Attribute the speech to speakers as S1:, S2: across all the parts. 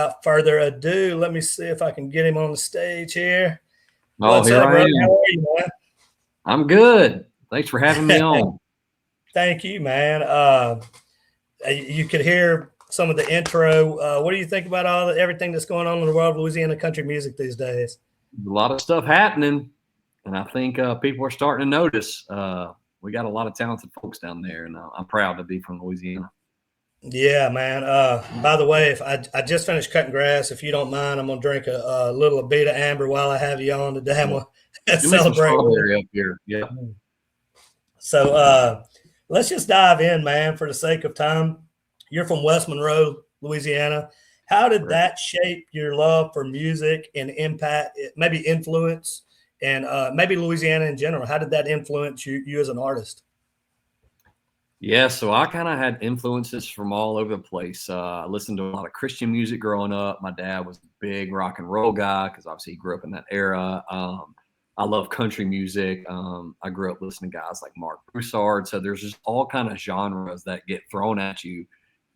S1: Without further ado, let me see if I can get him on the stage here.
S2: Oh,
S1: What's
S2: here
S1: up,
S2: I
S1: brother?
S2: am.
S1: How are you,
S2: I'm good. Thanks for having me
S1: man?
S2: on.
S1: Thank you, man. You could hear some of the intro. What do you think about everything that's going on in the world of Louisiana country music these days?
S2: A lot of stuff happening, and I think people are starting to notice. We got a lot of talented folks down there, and I'm proud to be from Louisiana.
S1: Yeah, man. By the way, if I just finished cutting grass, if you don't mind, I'm gonna drink a little Abita Amber while I have you on today. I'm
S2: Yeah.
S1: gonna
S2: Give me some
S1: celebrate with
S2: strawberry up here. Yeah.
S1: you. So let's just dive in, man, for the sake of time. You're from West Monroe, Louisiana. How did
S2: Right.
S1: that shape your love for music and impact, maybe influence, and maybe Louisiana in general? How did that influence you as an artist?
S2: Yeah, so I kind of had influences from all over the place. I listened to a lot of Christian music growing up. My dad was a big rock and roll guy because obviously he grew up in that era. I love country music. I grew up listening to guys like Mark Broussard. So there's just all kind of genres that get thrown at you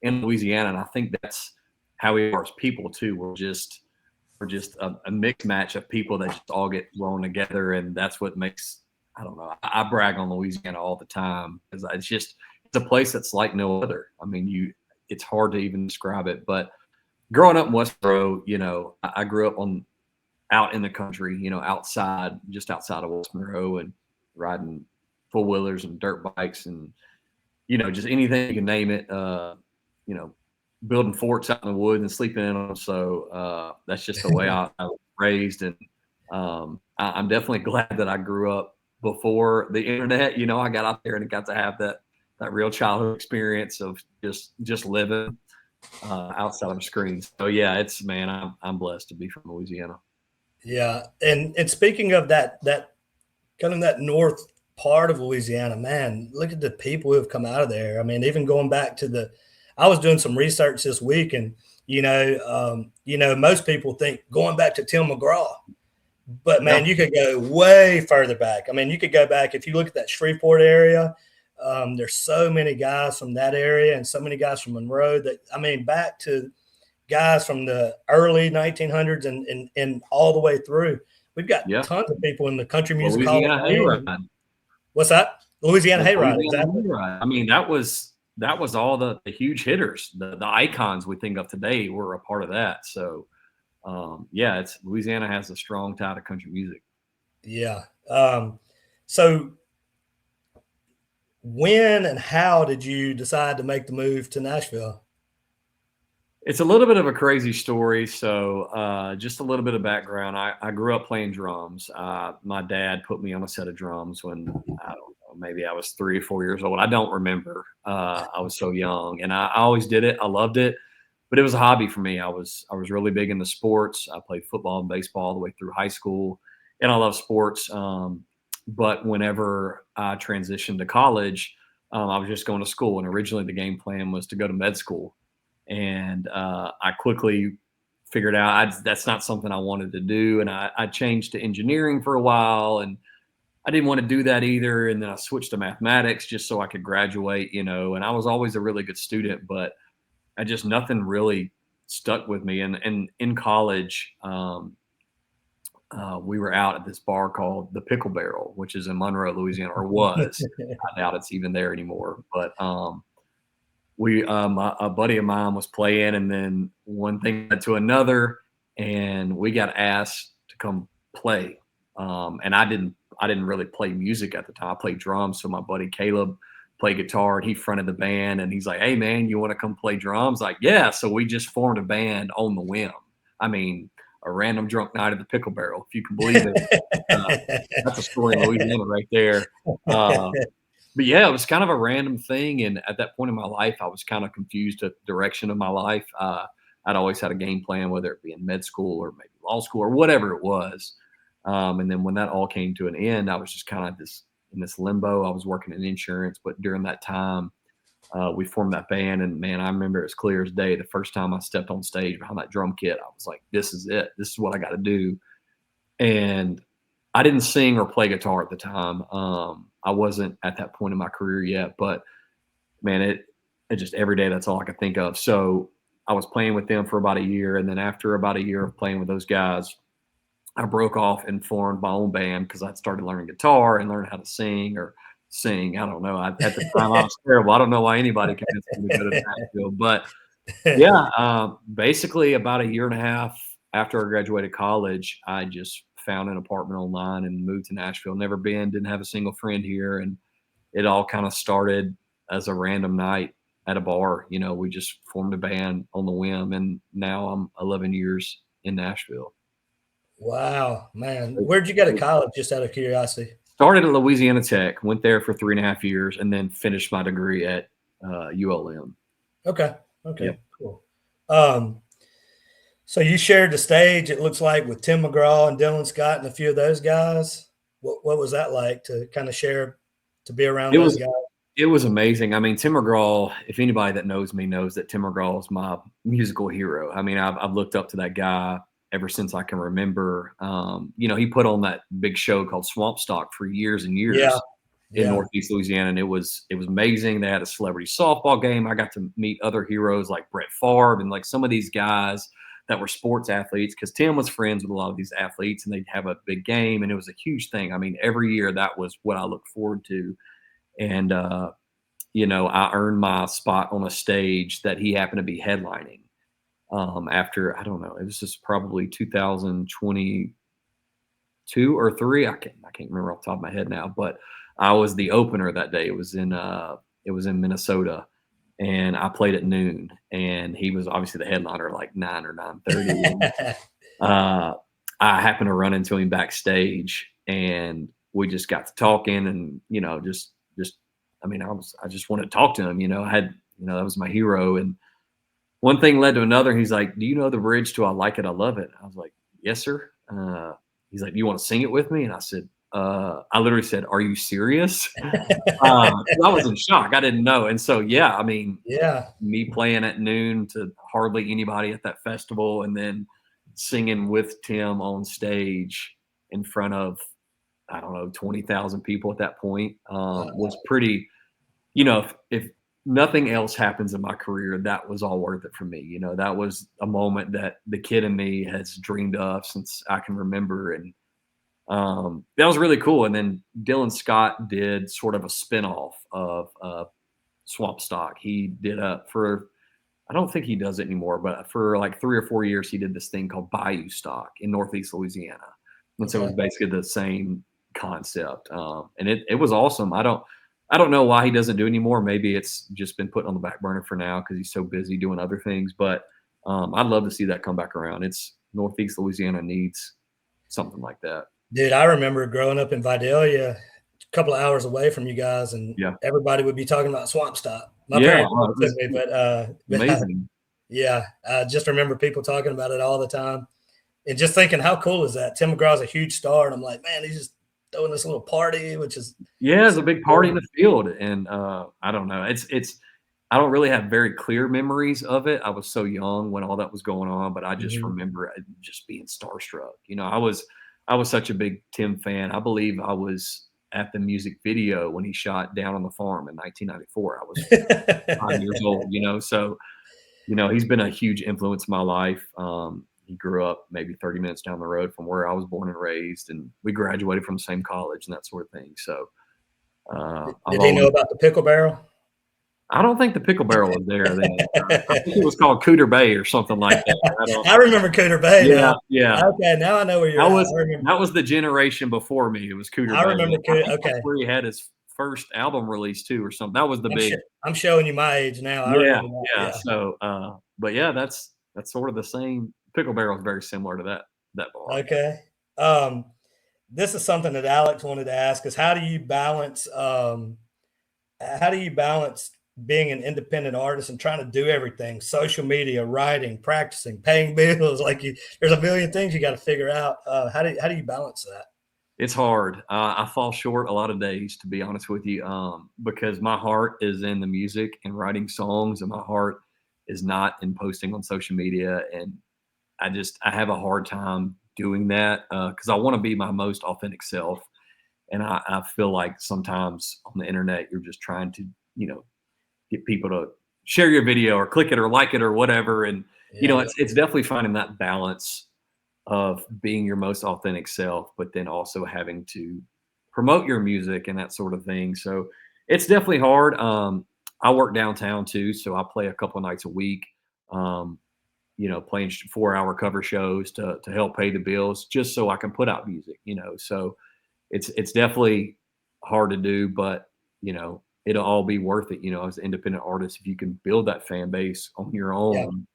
S2: in Louisiana, and I think that's how we are as people too. We're just a mixed match of people that just all get thrown together, and that's what makes. I don't know. I brag on Louisiana all the time because it's a place that's like no other. I mean, it's hard to even describe it. But growing up in Westboro, I grew up out in the country, just outside of West Monroe, and riding four wheelers and dirt bikes and just anything you can name it. You know, building forts out in the woods and sleeping in them. So that's just the way I was raised, and I'm definitely glad that I grew up before the internet. I got out there and got to have that real childhood experience of just living outside of a screen. So yeah, I'm blessed to be from Louisiana.
S1: Yeah, and speaking of that kind of that north part of Louisiana, man, look at the people who have come out of there. I mean, even going back to I was doing some research this week, and most people think going back to Tim McGraw, but man,
S2: Yeah,
S1: you could go way further back. I mean, you could go back if you look at that Shreveport area. There's so many guys from that area, and so many guys from Monroe that I mean, back to guys from the early 1900s and all the way through. We've got
S2: yeah.
S1: tons of people in the Country Music Hall of
S2: Louisiana
S1: Fame.
S2: hayride.
S1: What's that? Louisiana
S2: The
S1: Hayride,
S2: Louisiana
S1: exactly.
S2: hayride. I mean, that was all the huge hitters, the icons we think of today were a part of that. So yeah, it's Louisiana has a strong tie to country music.
S1: Yeah. So when and how did you decide to make the move to Nashville?
S2: It's a little bit of a crazy story. So, just a little bit of background. I grew up playing drums. My dad put me on a set of drums when I don't know, maybe I was 3 or 4 years old. I don't remember. I was so young, and I always did it. I loved it, but it was a hobby for me. I was really big into sports. I played football and baseball all the way through high school, and I love sports. But whenever I transitioned to college, I was just going to school, and originally the game plan was to go to med school, and I quickly figured out that's not something I wanted to do, and I changed to engineering for a while, and I didn't want to do that either, and then I switched to mathematics just so I could graduate, and I was always a really good student, but I just nothing really stuck with me, and in college. We were out at this bar called the Pickle Barrel, which is in Monroe, Louisiana, or was. I doubt it's even there anymore. But a buddy of mine was playing, and then one thing led to another, and we got asked to come play. And I didn't really play music at the time. I played drums, so my buddy Caleb played guitar, and he fronted the band. And he's like, "Hey man, you want to come play drums?" Like, yeah. So we just formed a band on the whim. I mean, a random drunk night at the Pickle Barrel, if you can believe it. Uh, that's a story in Louisiana right there. Uh, but yeah, it was kind of a random thing. And at that point in my life, I was kind of confused at the direction of my life. I'd always had a game plan, whether it be in med school or maybe law school or whatever it was. And then when that all came to an end, I was just kind of in this limbo. I was working in insurance, but during that time, we formed that band. And man, I remember as clear as day, the first time I stepped on stage behind that drum kit, I was like, this is it. This is what I got to do. And I didn't sing or play guitar at the time. I wasn't at that point in my career yet, but man, it just every day, that's all I could think of. So I was playing with them for about a year. And then after about a year of playing with those guys, I broke off and formed my own band because I'd started learning guitar and learned how to sing or sing. I don't know. At the time, I was terrible. I don't know why anybody convinced me to go to Nashville. But yeah, basically about a year and a half after I graduated college, I just found an apartment online and moved to Nashville. Never been, didn't have a single friend here. And it all kind of started as a random night at a bar. You know, we just formed a band on the whim. And now I'm 11 years in Nashville.
S1: Wow, man. Where'd you go to college, just out of curiosity?
S2: Started at Louisiana Tech, went there for 3.5 years, and then finished my degree at ULM.
S1: Okay. Okay.
S2: Yep.
S1: Cool. Um, so you shared the stage, it looks like, with Tim McGraw and Dylan Scott and a few of those guys. What was that like to kind of share, to be around
S2: It
S1: those
S2: was
S1: guys?
S2: it was amazing. I mean, Tim McGraw, if anybody that knows me knows that Tim McGraw is my musical hero. I mean, I've looked up to that guy ever since I can remember. You know, he put on that big show called Swamp Stock for years and
S1: Yeah.
S2: years in
S1: Yeah.
S2: Northeast Louisiana, and it was amazing. They had a celebrity softball game. I got to meet other heroes like Brett Favre and like some of these guys that were sports athletes, because Tim was friends with a lot of these athletes, and they'd have a big game, and it was a huge thing. I mean, every year that was what I looked forward to. And you know, I earned my spot on a stage that he happened to be headlining. After, I don't know, it was just probably 2022 or three. I can't remember off the top of my head now, but I was the opener that day. It was in Minnesota, and I played at noon, and he was obviously the headliner at like 9 or 9:30. uh, I happened to run into him backstage, and we just got to talking, and you know, just I mean, I just wanted to talk to him. You know, that was my hero, and one thing led to another. He's like, "Do you know the bridge to 'I Like It, I Love It'?" I was like, "Yes, sir." He's like, "Do you want to sing it with me?" And I said, I literally said, "Are you serious?" I was in shock. I didn't know, and so yeah, I mean,
S1: Yeah.
S2: me playing at noon to hardly anybody at that festival, and then singing with Tim on stage in front of, I don't know, 20,000 people at that point, was pretty, you know, if nothing else happens in my career, that was all worth it for me. You know, that was a moment that the kid in me has dreamed of since I can remember. And that was really cool. And then Dylan Scott did sort of a spinoff of Swamp Stock. He did for, I don't think he does it anymore, but for like 3 or 4 years, he did this thing called Bayou Stock in Northeast Louisiana. And so it was
S1: Okay.
S2: basically the same concept. And it was awesome. I don't know why he doesn't do it anymore. Maybe it's just been put on the back burner for now because he's so busy doing other things. But I'd love to see that come back around. It's Northeast Louisiana needs something like that.
S1: Dude, I remember growing up in Vidalia, a couple of hours away from you guys, and
S2: Yeah.
S1: everybody would be talking about Swamp Stop. My
S2: Yeah.
S1: parents never
S2: It
S1: took
S2: was
S1: me, but
S2: amazing.
S1: yeah, I just remember people talking about it all the time, and just thinking, how cool is that? Tim McGraw's a huge star, and I'm like, man, he's just throwing this little party, which is
S2: Yeah, it's
S1: so
S2: a big party in
S1: cool.
S2: the field, and I don't know. It's I don't really have very clear memories of it. I was so young when all that was going on, but I just
S1: Mhm.
S2: remember just being starstruck. You know, I was such a big Tim fan. I believe I was at the music video when he shot Down on the Farm in 1994. I was 5 years old. You know, so you know he's been a huge influence in my life. He grew up maybe 30 minutes down the road from where I was born and raised, and we graduated from the same college and that sort of thing. So I've
S1: Did he know
S2: always
S1: about the pickle barrel?
S2: I don't think the pickle barrel was there then. I think it was called Cooter Bay or something like that. I don't.
S1: I remember Cooter Bay
S2: Yeah,
S1: now.
S2: yeah.
S1: Okay, now I know where you're
S2: That
S1: at.
S2: was that was the generation before me. It was Cooter
S1: I
S2: Bay.
S1: remember
S2: I
S1: Cooter.
S2: think that's
S1: Okay,
S2: where he had his first album release too, or something. That was the
S1: I'm sh
S2: big.
S1: I'm showing you my age now. I
S2: Yeah,
S1: remember that.
S2: yeah.
S1: Yeah.
S2: So, but yeah, that's sort of the same. Pickle barrel is very similar to that bar.
S1: Okay. Um, this is something that Alex wanted to ask is how do you balance being an independent artist and trying to do everything, social media, writing, practicing, paying bills, like there's a million things you got to figure out. How do you balance that?
S2: It's hard. I fall short a lot of days, to be honest with you, because my heart is in the music and writing songs, and my heart is not in posting on social media. And I have a hard time doing that because I want to be my most authentic self. And I feel like sometimes on the internet, you're just trying to, you know, get people to share your video or click it or like it or whatever. And,
S1: Yeah.
S2: it's definitely finding that balance of being your most authentic self, but then also having to promote your music and that sort of thing. So it's definitely hard. I work downtown too, so I play a couple of nights a week. Um, playing 4-hour cover shows to help pay the bills, just so I can put out music. So it's definitely hard to do, but it'll all be worth it. As an independent artist, if you can build that fan base on your
S1: Yeah.
S2: own,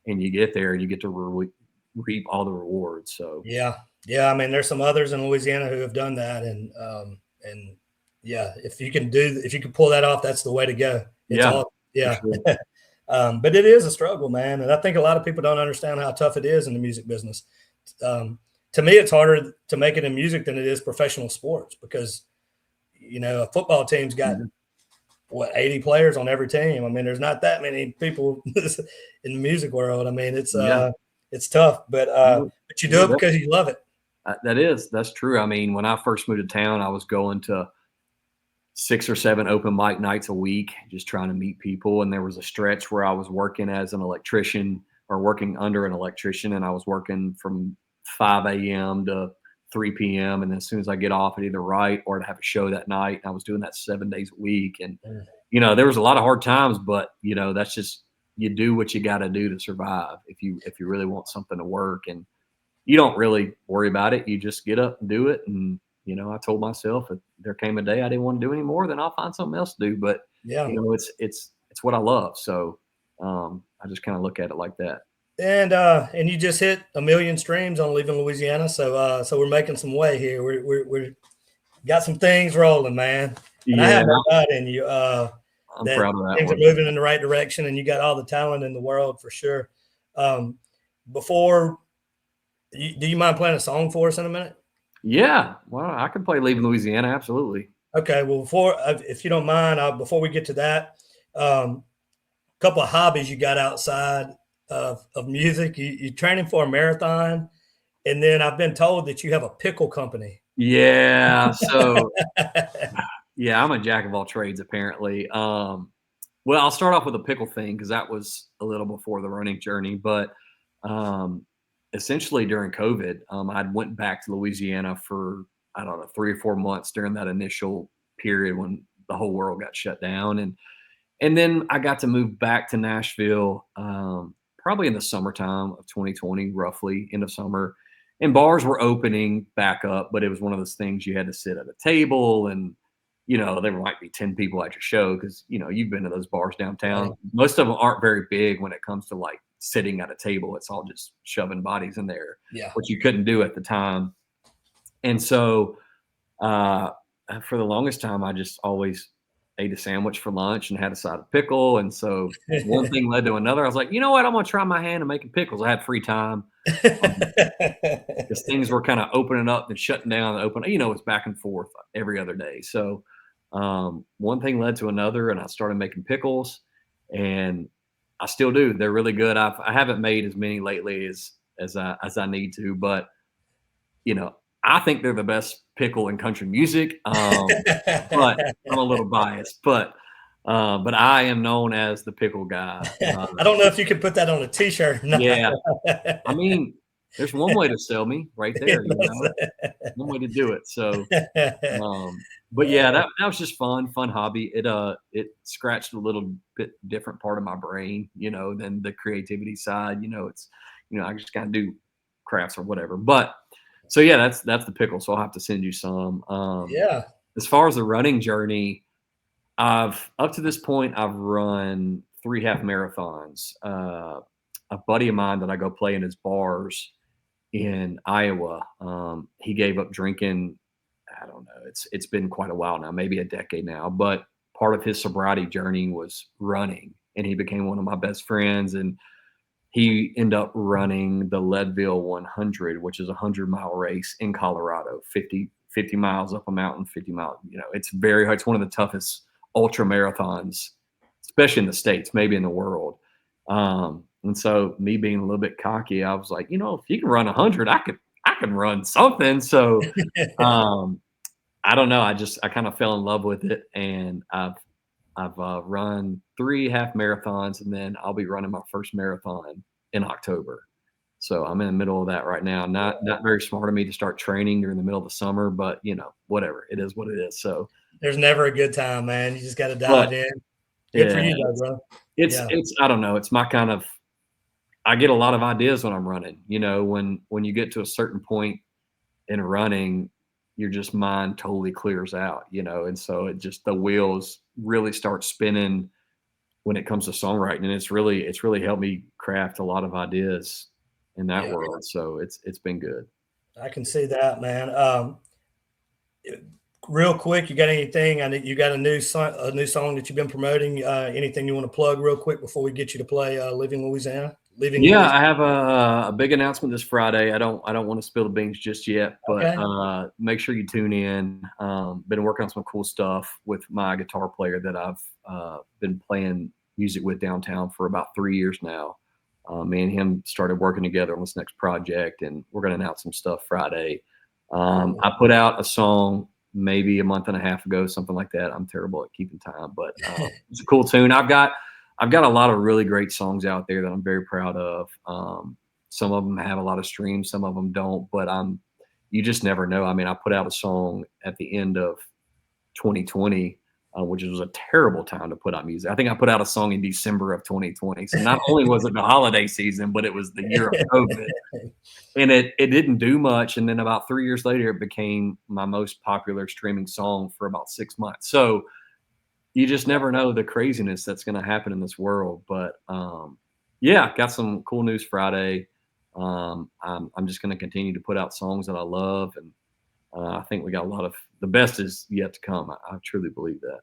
S2: and you get there and you get to reap all the rewards. So
S1: Yeah. Yeah. I mean, there's some others in Louisiana who have done that. And yeah, if you can pull that off, that's the way to go. It's
S2: yeah,
S1: all,
S2: for
S1: yeah.
S2: sure.
S1: But it is a struggle, man. And I think a lot of people don't understand how tough it is in the music business. To me, it's harder to make it in music than it is professional sports, because, a football team's got
S2: Mhm.
S1: 80 players on every team. I mean, there's not that many people in the music world. I mean,
S2: Yeah.
S1: it's tough, but
S2: No,
S1: you do
S2: no,
S1: it because you love it.
S2: that's true. I mean, when I first moved to town, I was going to 6 or 7 open mic nights a week, just trying to meet people. And there was a stretch where I was working as an electrician, or working under an electrician, and I was working from 5 a.m. to 3 p.m. And as soon as I get off, I'd either write or I'd have a show that night. And I was doing that 7 days a week. And,
S1: Mm.
S2: there was a lot of hard times, but, that's just, you do what you got to do to survive if you really want something to work. And you don't really worry about it. You just get up and do it. And, I told myself if there came a day I didn't want to do anymore, then I'll find something else to do. But,
S1: Yeah.
S2: it's what I love. So I just kind of look at it like that.
S1: And you just hit 1 million streams on Leaving Louisiana. So we're making some way here. We're got some things rolling, man. And I
S2: Yeah,
S1: have no doubt in you
S2: I'm
S1: that
S2: proud of that
S1: things are
S2: one.
S1: moving in the right direction, and you got all the talent in the world for sure. Um, before, do you mind playing a song for us in a minute?
S2: Yeah. Well, I can play Leaving Louisiana. Absolutely.
S1: Okay. Well, if you don't mind, before we get to that, a couple of hobbies you got outside of music. You're training for a marathon, and then I've been told that you have a pickle company.
S2: Yeah. So, yeah, I'm a jack of all trades, apparently. Well, I'll start off with a pickle thing because that was a little before the running journey. But um, essentially during COVID, I went back to Louisiana for, I don't know, 3 or 4 months during that initial period when the whole world got shut down. And then I got to move back to Nashville, probably in the summertime of 2020, roughly end of summer. And bars were opening back up, but it was one of those things you had to sit at a table, and there might be 10 people at your show because you've been to those bars
S1: Right.
S2: downtown. Most of them aren't very big when it comes to like sitting at a table. It's all just shoving bodies in there,
S1: Yeah.
S2: which you couldn't do at the time. And so uh, for the longest time, I just always ate a sandwich for lunch and had a side of pickle. And so one thing led to another. I was like, you know what? I'm going to try my hand at making pickles. I had free time because things were kind of opening up and shutting down and open. It's back and forth every other day. So one thing led to another, and I started making pickles, and I still do. They're really good. I haven't made as many lately as I need to, but you know, I think they're the best pickle in country music. But I'm a little biased, but I am known as the pickle guy.
S1: I don't know if you could put that on a T-shirt or not.
S2: Yeah, I mean, there's one way to sell me right there. One way to do it. So, but yeah, that was just fun hobby. It scratched a little bit different part of my brain, than the creativity side. It's I just kind of do crafts or whatever. But so yeah, that's the pickle. So I'll have to send you some.
S1: Yeah.
S2: As far as the running journey, up to this point I've run 3 half marathons. A buddy of mine that I go play in his bars in Iowa, he gave up drinking. I don't know. It's been quite a while now, maybe a decade now. But part of his sobriety journey was running, and he became one of my best friends. And he ended up running the Leadville 100, which is a 100-mile race in Colorado, 50 miles up a mountain, 50 miles. It's very hard. It's one of the toughest ultra marathons, especially in the States, maybe in the world. And so me being a little bit cocky, I was like, if you can run 100, I can run something. So I don't know. I kind of fell in love with it, and I've I've run 3 half marathons, and then I'll be running my first marathon in October. So I'm in the middle of that right now. Not very smart of me to start training during the middle of the summer, but whatever. It is what it is. So
S1: There's never a good time, man. You just got to
S2: but
S1: dive in. Good for
S2: yeah,
S1: you, though, bro.
S2: it's
S1: Yeah,
S2: it's I don't know. It's my kind of I get a lot of ideas when I'm running. When you get to a certain point in running, your just mind totally clears out, and so it just the wheels really start spinning when it comes to songwriting, and it's really helped me craft a lot of ideas in that
S1: yeah.
S2: world. So it's been good.
S1: I can see that, man. Real quick, you got anything? I know you got a new song that you've been promoting. Anything you want to plug real quick before we get you to play "Living Louisiana"? Living
S2: Yeah,
S1: Louisiana.
S2: I have a big announcement this Friday. I don't want to spill the beans just yet, but
S1: Okay.
S2: make sure you tune in. Been working on some cool stuff with my guitar player that I've been playing music with downtown for about 3 years now. Me and him started working together on this next project, and we're going to announce some stuff Friday.
S1: Cool.
S2: I put out a song maybe a month and a half ago, something like that. I'm terrible at keeping time, but it's a cool tune. I've got a lot of really great songs out there that I'm very proud of. Some of them have a lot of streams, some of them don't, but you just never know. I mean, I put out a song at the end of 2020, which was a terrible time to put out music. I think I put out a song in December of 2020. So not only was it the holiday season, but it was the year of COVID, and it didn't do much. And then about 3 years later, it became my most popular streaming song for about 6 months. So you just never know the craziness that's going to happen in this world. But yeah, got some cool news Friday. I'm just going to continue to put out songs that I love, and I think we got a lot of the best is yet to come. I truly believe that.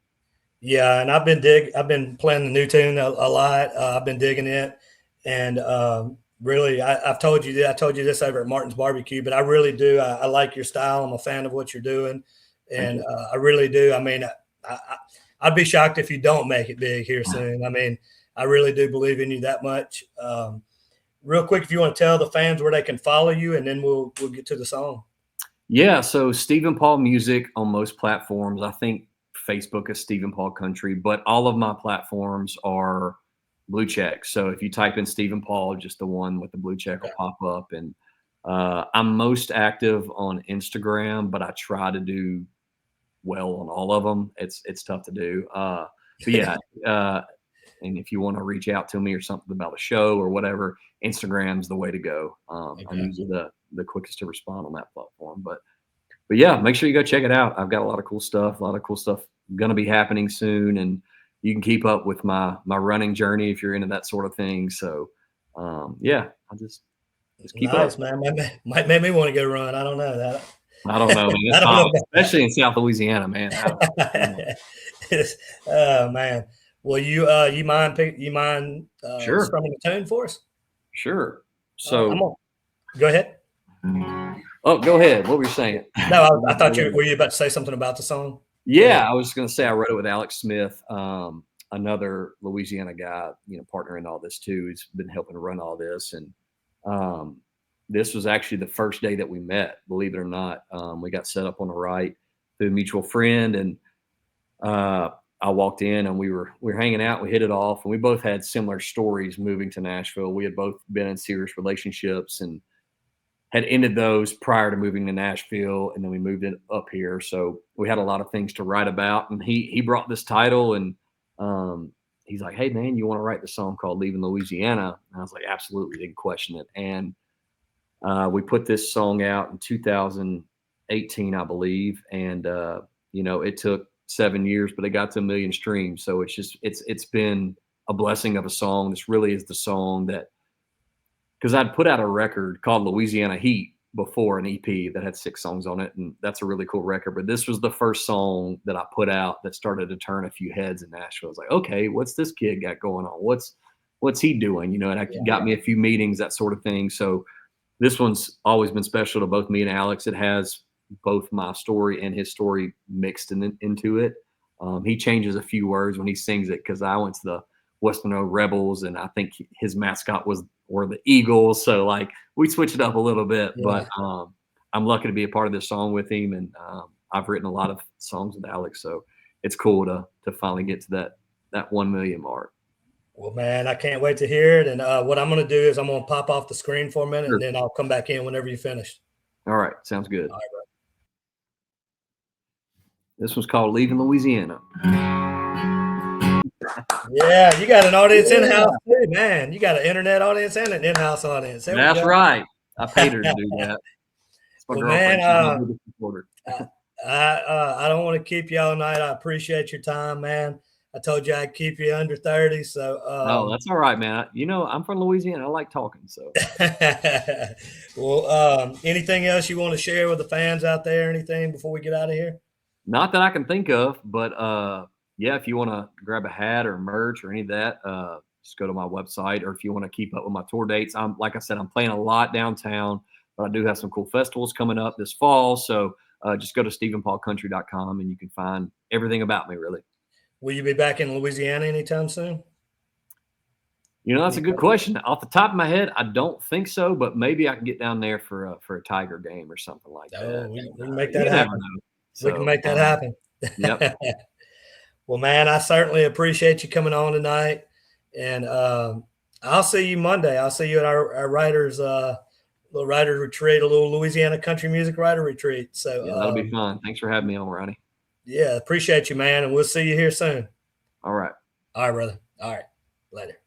S1: Yeah, and I've been playing the new tune a lot. I've been digging it, and really, I've told you that I told you this over at Martin's Barbecue, but I really do. I like your style. I'm a fan of what you're doing,
S2: Thank
S1: and
S2: you.
S1: I really do. I mean, I'd be shocked if you don't make it big here soon. I mean, I really do believe in you that much. Real quick, if you want to tell the fans where they can follow you, and then we'll get to the song.
S2: Yeah, so Stephen Paul Music on most platforms. I think Facebook is Stephen Paul Country, but all of my platforms are blue check. So if you type in Stephen Paul, just the one with the blue check will
S1: Okay.
S2: pop up. And I'm most active on Instagram, but I try to do well on all of them. It's tough to do. But yeah, uh, and if you want to reach out to me or something about a show or whatever, Instagram's the way to go. I'm
S1: Okay.
S2: usually the quickest to respond on that platform. But yeah, make sure you go check it out. I've got a lot of cool stuff. A lot of cool stuff going to be happening soon, and you can keep up with my running journey if you're into that sort of thing. So yeah, I'll just keep up.
S1: Nice, man. Might make me want to go run. I don't know that.
S2: I don't know, man.
S1: I
S2: It's
S1: don't know
S2: hot,
S1: about
S2: especially in South Louisiana, man.
S1: that. Oh man. Well, you mind
S2: Sure,
S1: strumming the tune for us?
S2: sure.
S1: All right, I'm
S2: So,
S1: on. Go ahead.
S2: oh, go ahead. What were you saying?
S1: No, I thought you were you about to say something about the song. Go ahead.
S2: Yeah, I was just gonna say I wrote it with Alex Smith, another Louisiana guy, partner in all this too. He's been helping to run all this, and um, this was actually the first day that we met. Believe it or not, we got set up on the right through a mutual friend, and uh, I walked in, and we were hanging out. We hit it off, and we both had similar stories moving to Nashville. We had both been in serious relationships, and had ended those prior to moving to Nashville, and then we moved it up here. So we had a lot of things to write about. And he brought this title, and he's like, "Hey man, you want to write the song called Leaving Louisiana?" And I was like, "Absolutely," didn't question it. And we put this song out in 2018, I believe, and it took 7 years, but it got to 1 million streams. So it's been a blessing of a song. This really is the song that, because I'd put out a record called Louisiana Heat before, an EP that had 6 songs on it, and that's a really cool record. But this was the first song that I put out that started to turn a few heads in Nashville. I was like, okay, what's this kid got going on? What's he doing? And it
S1: Yeah.
S2: got me a few meetings, that sort of thing. So this one's always been special to both me and Alex. It has both my story and his story mixed into it. He changes a few words when he sings it, because I went to the Western Road Rebels, and I think his mascot were the Eagles. So like we switched it up a little bit,
S1: Yeah.
S2: but I'm lucky to be a part of this song with him, and I've written a lot of songs with Alex, so it's cool to finally get to that 1 million mark.
S1: Well, man, I can't wait to hear it. And what I'm going to do is I'm going to pop off the screen for a minute,
S2: Sure.
S1: and then I'll come back in whenever you finish.
S2: All right. Sounds good.
S1: All right, bro.
S2: This one's called Leaving Louisiana.
S1: Yeah, you got an audience in-house too, man. You got an internet audience and an in-house audience. There
S2: That's right. I paid her to do that. That's my
S1: Well,
S2: girlfriend.
S1: man,
S2: She's my biggest supporter.
S1: I don't want to keep you all night. I appreciate your time, man. I told you I'd keep you under 30. So
S2: Oh, that's all right, man. You know, I'm from Louisiana. I like talking. So
S1: well, anything else you want to share with the fans out there? Anything before we get out of here?
S2: not that I can think of, but yeah, if you want to grab a hat or merch or any of that, just go to my website. Or if you want to keep up with my tour dates, like I said, I'm playing a lot downtown, but I do have some cool festivals coming up this fall. So just go to stephenpaulcountry.com and you can find everything about me, really.
S1: Will you be back in Louisiana anytime soon?
S2: You know, that's a good question. Off the top of my head, I don't think so, but maybe I can get down there for a Tiger game or something like that.
S1: Oh, we can make that happen.
S2: So,
S1: we can make that happen.
S2: Yep.
S1: Well, man, I certainly appreciate you coming on tonight, and I'll see you Monday. I'll see you at our writers little writers retreat, a little Louisiana country music writer retreat. So
S2: yeah, that'll be fun. Thanks for having me on, Ronnie.
S1: Yeah, appreciate you, man, and we'll see you here soon.
S2: All right.
S1: All right, brother. All right, later.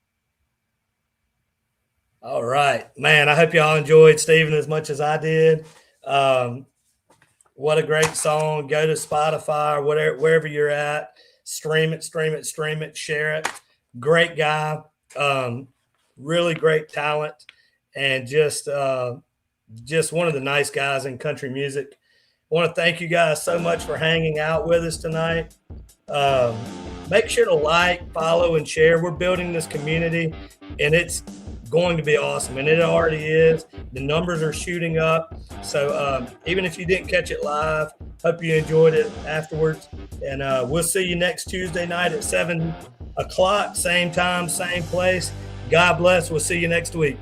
S1: All right, man. I hope y'all enjoyed Stephen as much as I did. What a great song. Go to Spotify or wherever you're at. Stream it, share it. Great guy. Really great talent, and just one of the nice guys in country music. I want to thank you guys so much for hanging out with us tonight. Make sure to like, follow, and share. We're building this community, and it's going to be awesome, and it already is. The numbers are shooting up. So even if you didn't catch it live, hope you enjoyed it afterwards. And we'll see you next Tuesday night at 7 o'clock, same time, same place. God bless. We'll see you next week.